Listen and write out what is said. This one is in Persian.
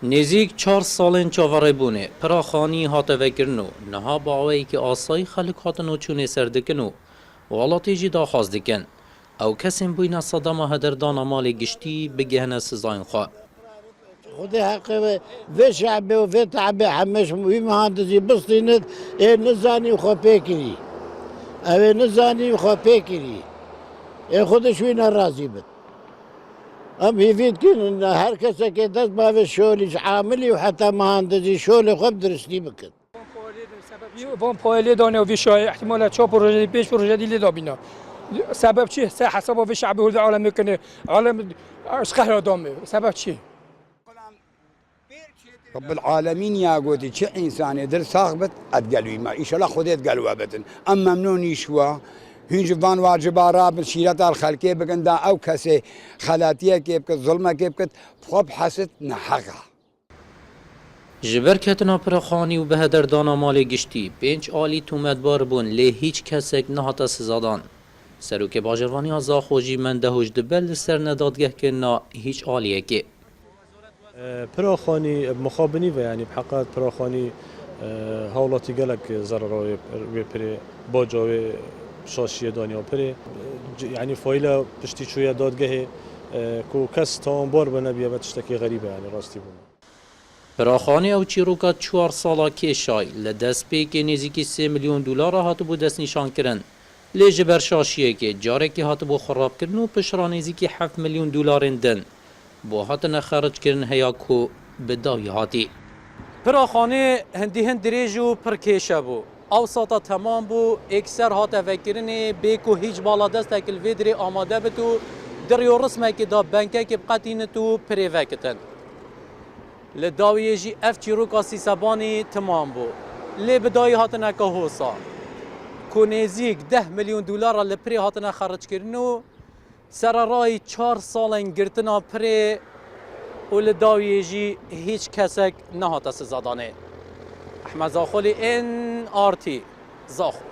نزیک 4 سالن چاوره بونه پراخانی هات وکرنو نها باوی که آسای خلق هاتنو چونه سردکنو والاتی جی داخواست دکن او کسیم بوینا صدام هدردان مال گشتی بگهنه سزاین خواه خودی حقی و شعبی و تعبی همش مهندسی بستیند نزانی و خواه پیکری اوه نزانی و خواه پیکری خودش وی نرازی بد ام هیوید کن هر کسی که دست باوی شغلیش عاملی و حتی مهندسی شغل خوب درستی بکن وام پایلی دانه و ویشای احتمالا چه پروژه پیش پروژه دیلی دابینا سبب چیه؟ سه حساب و شعب هرد عالم میکنه عالم اشقه دامه سبب چیه؟ رب العالمين يا قوتي شي إنسان يدر صاغبت أتقلوي ما إن شاء الله خذيت قلوا أبدا أما ممنوني شوا هنج فان واجب راب الشيرات الخلقية بقندا أو كسي خلاتية كيف كت ظلمة كيف كت خب حست نحقها جبر کتنا پرخانی و به هدردان مال گشتی پنج آلی تومدبار بون لی هیچ کسک نهات سزادان سروک باجروانی ازا خوشی من دهوش دبل سر ندادگه که نا هیچ آلیه که پراخانی مخابنی و یعنی بحقیقت پراخانی هاولاتی گلک ضرر پره باجاوی شاشی دنیا پره یعنی فایل پشتی چویا دادگه کو کس تانبار بنبیه و تشتکی غریبه یعنی راستی بود پراخانی او چیروکا 4 سالا کشای لدست پی که نزیکی 3 میلیون دلار هاتو بو دست نشان کرن لی جبر شاشیه که جاره که هاتو بو خراب کرن و پشرا نزیکی 7 میلیون دلار دن بو هاتن خرج کرن هیا کو بدای هاتی پراخانی هند ریجو پرکیشه بو او ساتا تمام بو اکثر هات فکرنی بیکو هیچ بالا دست اکل ویدری آماده بتو دریو رسمه که دا بنکه که بقاتین تو پریوکتن لداویه جی اف چیروکا سی سبانی تمام بو لی بدای هاتنه که هوسا کو نزیک 10 میلیون دلار لپری هاتنه خرج کرنو سر رای 4 سالن گرتنا پری و لداویه جی هیچ کسک نهات سزادانه احمد زاخولی ان آرتی زاخو